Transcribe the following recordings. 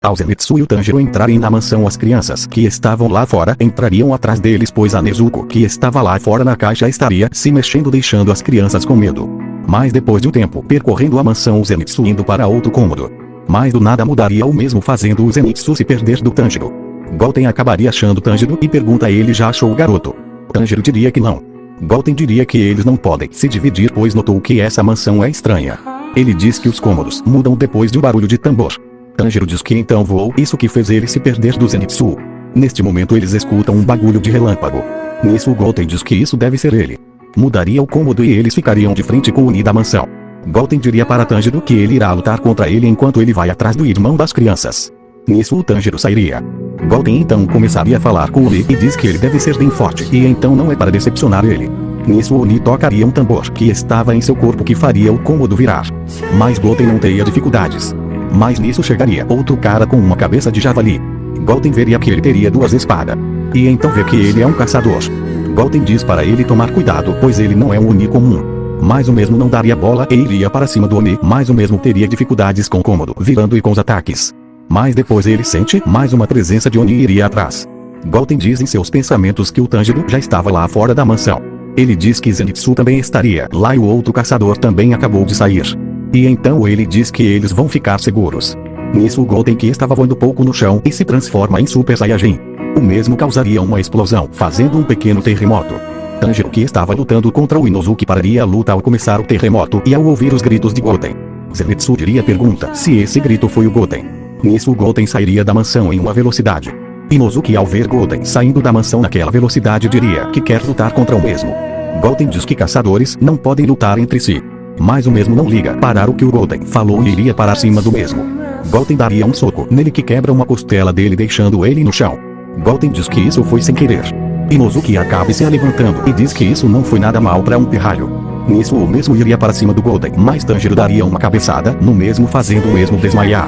Ao Zenitsu e o Tanjiro entrarem na mansão, as crianças que estavam lá fora entrariam atrás deles, pois a Nezuko que estava lá fora na caixa estaria se mexendo, deixando as crianças com medo. Mas depois de um tempo percorrendo a mansão, o Zenitsu indo para outro cômodo. Mas do nada mudaria o mesmo, fazendo o Zenitsu se perder do Tanjiro. Goten acabaria achando Tanjiro e pergunta: ele já achou o garoto? Tanjiro diria que não. Goten diria que eles não podem se dividir, pois notou que essa mansão é estranha. Ele diz que os cômodos mudam depois de um barulho de tambor. Tanjiro diz que então voou, isso que fez ele se perder do Zenitsu. Neste momento eles escutam um bagulho de relâmpago. Nisso o Goten diz que isso deve ser ele. Mudaria o cômodo e eles ficariam de frente com o Oni da mansão. Goten diria para Tanjiro que ele irá lutar contra ele enquanto ele vai atrás do irmão das crianças. Nisso o Tanjiro sairia. Goten então começaria a falar com o Oni e diz que ele deve ser bem forte e então não é para decepcionar ele. Nisso o Oni tocaria um tambor que estava em seu corpo que faria o cômodo virar. Mas Goten não teria dificuldades. Mas nisso chegaria outro cara com uma cabeça de javali. Goten veria que ele teria duas espadas. E então vê que ele é um caçador. Goten diz para ele tomar cuidado, pois ele não é um Oni comum. Mas o mesmo não daria bola e iria para cima do Oni, mas o mesmo teria dificuldades com o cômodo virando e com os ataques. Mas depois ele sente mais uma presença de Oni e iria atrás. Goten diz em seus pensamentos que o Tanjiro já estava lá fora da mansão. Ele diz que Zenitsu também estaria lá e o outro caçador também acabou de sair. E então ele diz que eles vão ficar seguros. Nisso o Goten, que estava voando pouco no chão e se transforma em Super Saiyajin. O mesmo causaria uma explosão, fazendo um pequeno terremoto. Tanjiro, que estava lutando contra o Inosuke, pararia a luta ao começar o terremoto e ao ouvir os gritos de Goten. Zenitsu diria pergunta se esse grito foi o Goten. Nisso o Goten sairia da mansão em uma velocidade. Inosuke, ao ver Goten saindo da mansão naquela velocidade, diria que quer lutar contra o mesmo. Goten diz que caçadores não podem lutar entre si. Mas o mesmo não liga para o que o Goten falou e iria para cima do mesmo. Goten daria um soco nele que quebra uma costela dele, deixando ele no chão. Goten diz que isso foi sem querer. Inosuke acaba se levantando e diz que isso não foi nada mal para um pirralho. Nisso o mesmo iria para cima do Goten, mas Tanjiro daria uma cabeçada no mesmo, fazendo o mesmo desmaiar.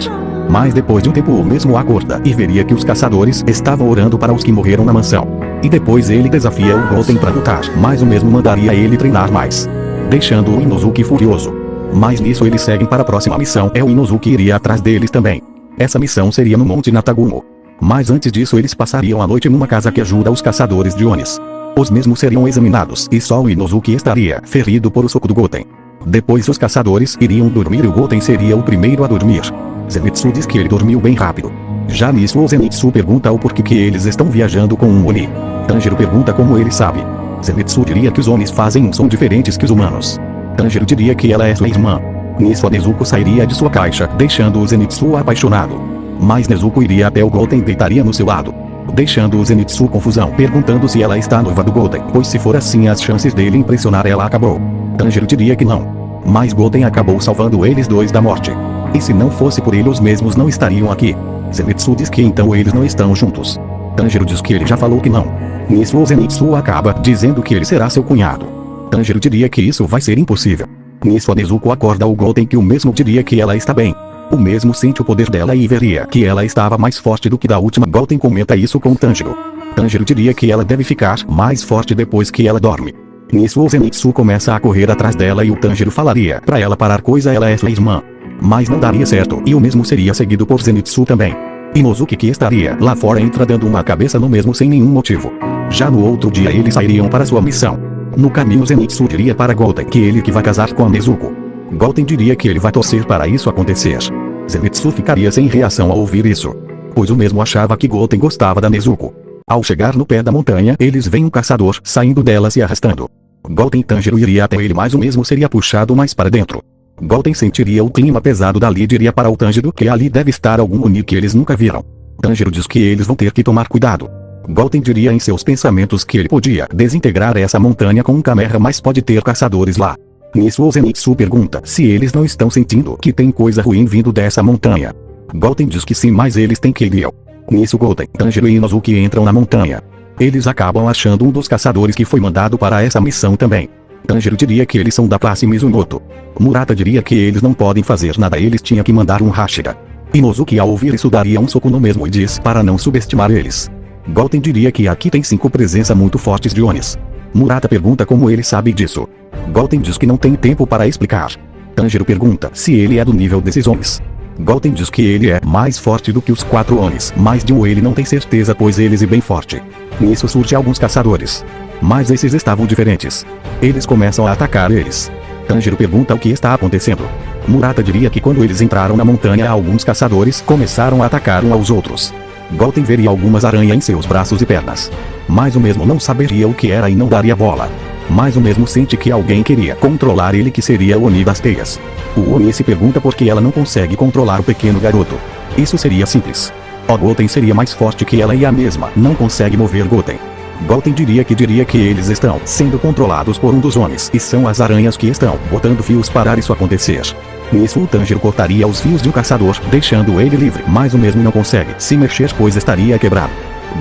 Mas depois de um tempo o mesmo acorda e veria que os caçadores estavam orando para os que morreram na mansão. E depois ele desafia o Goten para lutar, mas o mesmo mandaria ele treinar mais, deixando o Inosuke furioso. Mas nisso eles seguem para a próxima missão, o Inosuke iria atrás deles também. Essa missão seria no Monte Natagumo. Mas antes disso eles passariam a noite numa casa que ajuda os caçadores de Onis. Os mesmos seriam examinados e só o Inosuke estaria ferido por o soco do Goten. Depois os caçadores iriam dormir e o Goten seria o primeiro a dormir. Zenitsu diz que ele dormiu bem rápido. Já nisso o Zenitsu pergunta o porquê que eles estão viajando com um Oni. Tanjiro pergunta como ele sabe. Zenitsu diria que os Onis fazem um som diferentes que os humanos. Tanjiro diria que ela é sua irmã. Nisso a Nezuko sairia de sua caixa, deixando o Zenitsu apaixonado. Mas Nezuko iria até o Goten e deitaria no seu lado, deixando o Zenitsu confusão, perguntando se ela está noiva do Goten, pois se for assim as chances dele impressionar ela acabou. Tanjiro diria que não. Mas Goten acabou salvando eles dois da morte. E se não fosse por ele os mesmos não estariam aqui. Zenitsu diz que então eles não estão juntos. Tanjiro diz que ele já falou que não. Nisso o Zenitsu acaba dizendo que ele será seu cunhado. Tanjiro diria que isso vai ser impossível. Nisso a Nezuko acorda o Goten, que o mesmo diria que ela está bem. O mesmo sente o poder dela e veria que ela estava mais forte do que da última. Goten comenta isso com Tanjiro. Tanjiro diria que ela deve ficar mais forte depois que ela dorme. Nisso o Zenitsu começa a correr atrás dela e o Tanjiro falaria pra ela parar, coisa ela é sua irmã. Mas não daria certo e o mesmo seria seguido por Zenitsu também. Inosuke, que estaria lá fora, entra dando uma cabeça no mesmo sem nenhum motivo. Já no outro dia eles sairiam para sua missão. No caminho Zenitsu diria para Goten que ele que vai casar com a Nezuko. Goten diria que ele vai torcer para isso acontecer. Zenitsu ficaria sem reação ao ouvir isso, pois o mesmo achava que Goten gostava da Nezuko. Ao chegar no pé da montanha eles veem um caçador saindo dela se arrastando. Goten e Tanjiro iria até ele, mas o mesmo seria puxado mais para dentro. Goten sentiria o clima pesado dali e diria para o Tanjiro que ali deve estar algum Oni que eles nunca viram. Tanjiro diz que eles vão ter que tomar cuidado. Goten diria em seus pensamentos que ele podia desintegrar essa montanha com um Kameha, mas pode ter caçadores lá. Nisso o Zenitsu pergunta se eles não estão sentindo que tem coisa ruim vindo dessa montanha. Goten diz que sim, mas eles têm que ir. Nisso Goten, Tanjiro e Inosuke entram na montanha. Eles acabam achando um dos caçadores que foi mandado para essa missão também. Tanjiro diria que eles são da classe Mizumoto. Murata diria que eles não podem fazer nada, eles tinham que mandar um Hashira. Inosuke ao ouvir isso daria um soco no mesmo e diz para não subestimar eles. Goten diria que aqui tem 5 presenças muito fortes de Onis. Murata pergunta como ele sabe disso. Goten diz que não tem tempo para explicar. Tanjiro pergunta se ele é do nível desses Onis. Goten diz que ele é mais forte do que os 4 Onis, mas de um ele não tem certeza pois eles é bem forte. Nisso surge alguns caçadores. Mas esses estavam diferentes. Eles começam a atacar eles. Tanjiro pergunta o que está acontecendo. Murata diria que quando eles entraram na montanha alguns caçadores começaram a atacar uns aos outros. Goten veria algumas aranhas em seus braços e pernas. Mas o mesmo não saberia o que era e não daria bola. Mas o mesmo sente que alguém queria controlar ele que seria o Oni das teias. O Oni se pergunta por que ela não consegue controlar o pequeno garoto. Isso seria simples. O Goten seria mais forte que ela e a mesma não consegue mover Goten. Goten diria que eles estão sendo controlados por um dos Onis e são as aranhas que estão botando fios para isso acontecer. Nisso o Tanjiro cortaria os fios de um caçador, deixando ele livre, mas o mesmo não consegue se mexer pois estaria quebrado.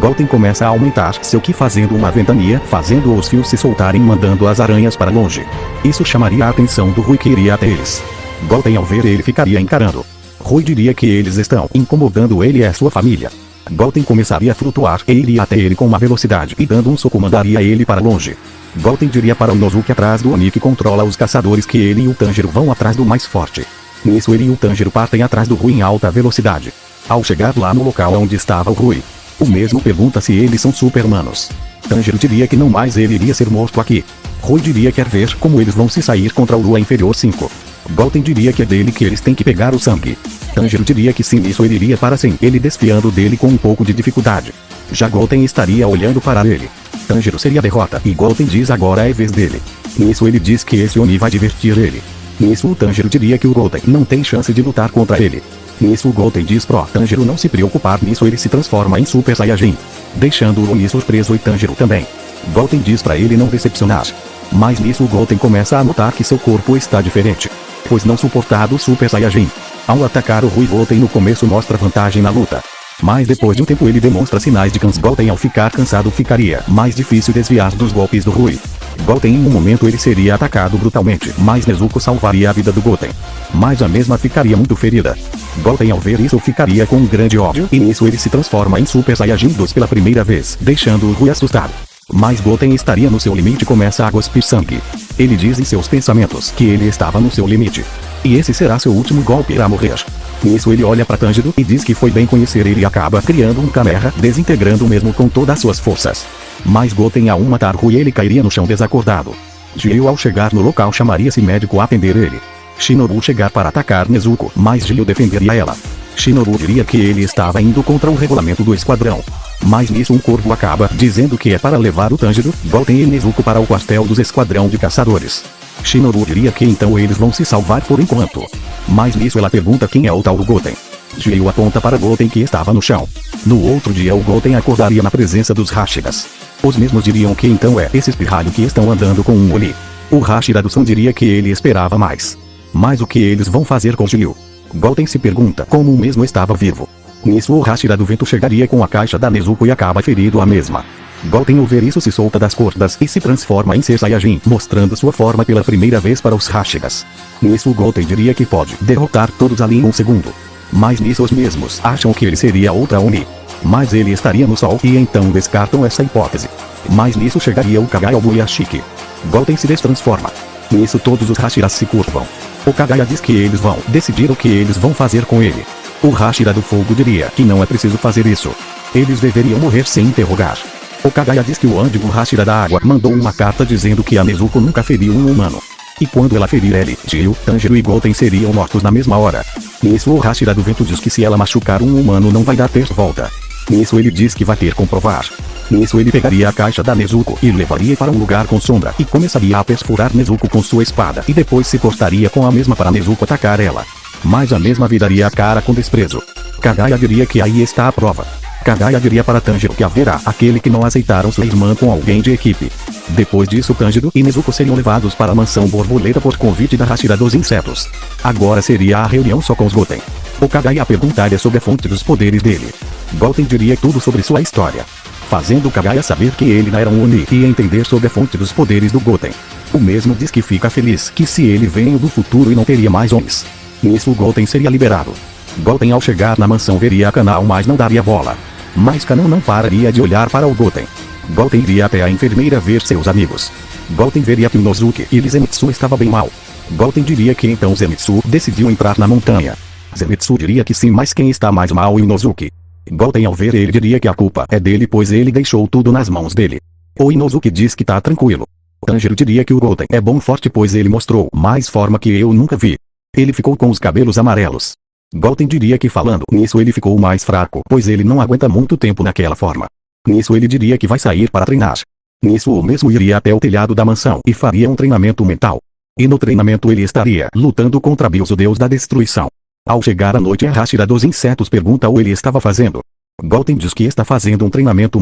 Goten começa a aumentar seu ki fazendo uma ventania, fazendo os fios se soltarem mandando as aranhas para longe. Isso chamaria a atenção do Rui que iria até eles. Goten ao ver ele ficaria encarando. Rui diria que eles estão incomodando ele e a sua família. Goten começaria a flutuar e iria até ele com uma velocidade e dando um soco mandaria ele para longe. Goten diria para o Inosuke atrás do Oni que controla os caçadores que ele e o Tanjiro vão atrás do mais forte. Nisso ele e o Tanjiro partem atrás do Rui em alta velocidade. Ao chegar lá no local onde estava o Rui, o mesmo pergunta se eles são supermanos. Tanjiro diria que não mais ele iria ser morto aqui. Rui diria que quer ver como eles vão se sair contra o Lua Inferior 5. Goten diria que é dele que eles têm que pegar o sangue. Tanjiro diria que sim, nisso ele iria para sim, ele desfiando dele com um pouco de dificuldade. Já Goten estaria olhando para ele. Tanjiro seria a derrota e Goten diz agora é vez dele. Nisso ele diz que esse Oni vai divertir ele. Nisso o Tanjiro diria que o Goten não tem chance de lutar contra ele. Nisso o Goten diz pro Tanjiro não se preocupar, nisso ele se transforma em Super Saiyajin, deixando o Oni surpreso e Tanjiro também. Goten diz para ele não decepcionar. Mas nisso o Goten começa a notar que seu corpo está diferente, pois não suportar do Super Saiyajin. Ao atacar o Rui, Goten no começo mostra vantagem na luta. Mas depois de um tempo ele demonstra sinais de cansaço. Goten ao ficar cansado ficaria mais difícil desviar dos golpes do Rui. Goten em um momento ele seria atacado brutalmente, mas Nezuko salvaria a vida do Goten. Mas a mesma ficaria muito ferida. Goten ao ver isso ficaria com um grande ódio e nisso ele se transforma em Super Saiyajin 2 pela primeira vez, deixando o Rui assustado. Mas Goten estaria no seu limite e começa a cuspir sangue. Ele diz em seus pensamentos que ele estava no seu limite. E esse será seu último golpe irá morrer. Nisso ele olha para Tanjiro e diz que foi bem conhecer ele e acaba criando um Kameha, desintegrando o mesmo com todas suas forças. Mas Goten ao matar Rui ele cairia no chão desacordado. Gyu ao chegar no local chamaria-se médico a atender ele. Shinobu chegar para atacar Nezuko, mas Gyu defenderia ela. Shinobu diria que ele estava indo contra o regulamento do esquadrão. Mas nisso um corvo acaba dizendo que é para levar o Tanjiro, Goten e Nezuko para o quartel dos esquadrão de caçadores. Shinobu diria que então eles vão se salvar por enquanto. Mas nisso ela pergunta quem é o tal Goten. Gyu aponta para Goten que estava no chão. No outro dia o Goten acordaria na presença dos Hashiras. Os mesmos diriam que então é esse espirralho que estão andando com um Oni. O Hashira do Sun diria que ele esperava mais. Mas o que eles vão fazer com Gyu? Goten se pergunta como o mesmo estava vivo. Nisso o Hashira do vento chegaria com a caixa da Nezuko e acaba ferido a mesma. Goten ao ver isso se solta das cordas e se transforma em Ser Saiyajin, mostrando sua forma pela primeira vez para os Hashiras. Nisso o Goten diria que pode derrotar todos ali em um segundo. Mas nisso os mesmos acham que ele seria outra Oni. Mas ele estaria no sol e então descartam essa hipótese. Mas nisso chegaria o Kagaya Obuyashiki. Goten se destransforma. Nisso todos os Hashiras se curvam. O Kagaya diz que eles vão decidir o que eles vão fazer com ele. O Hashira do fogo diria que não é preciso fazer isso. Eles deveriam morrer sem interrogar. O Kagaya diz que o Ândigo Hashira da água mandou uma carta dizendo que a Nezuko nunca feriu um humano. E quando ela ferir ele, Gyu, Tanjiro e Goten seriam mortos na mesma hora. Nisso o Hashira do vento diz que se ela machucar um humano não vai dar ter volta. Nisso ele diz que vai ter comprovar. Nisso ele pegaria a caixa da Nezuko e levaria para um lugar com sombra e começaria a perfurar Nezuko com sua espada e depois se cortaria com a mesma para Nezuko atacar ela. Mas a mesma viraria a cara com desprezo. Kagaya diria que aí está a prova. Kagaya diria para Tanjiro que haverá aquele que não aceitaram sua irmã com alguém de equipe. Depois disso Tanjiro e Nezuko seriam levados para a mansão borboleta por convite da Hashira dos insetos. Agora seria a reunião só com os Goten. O Kagaya perguntaria sobre a fonte dos poderes dele. Goten diria tudo sobre sua história, fazendo o Kagaya saber que ele não era um Oni e entender sobre a fonte dos poderes do Goten. O mesmo diz que fica feliz que se ele veio do futuro e não teria mais Onis. Nisso o Goten seria liberado. Goten ao chegar na mansão veria a Kanao mas não daria bola. Mas Kanao não pararia de olhar para o Goten. Goten iria até a enfermeira ver seus amigos. Goten veria que o Inosuke e Zenitsu estava bem mal. Goten diria que então Zenitsu decidiu entrar na montanha. Zenitsu diria que sim, mas quem está mais mal é Inosuke. Goten, ao ver ele, diria que a culpa é dele, pois ele deixou tudo nas mãos dele. O Inosuke diz que tá tranquilo. Tanjiro diria que o Goten é bom forte, pois ele mostrou mais forma que eu nunca vi. Ele ficou com os cabelos amarelos. Goten diria que falando nisso ele ficou mais fraco, pois ele não aguenta muito tempo naquela forma. Nisso ele diria que vai sair para treinar. Nisso o mesmo iria até o telhado da mansão e faria um treinamento mental. E no treinamento ele estaria lutando contra Bios, o deus da destruição. Ao chegar à noite, a Hashira dos insetos pergunta o que ele estava fazendo. Goten diz que está fazendo um treinamento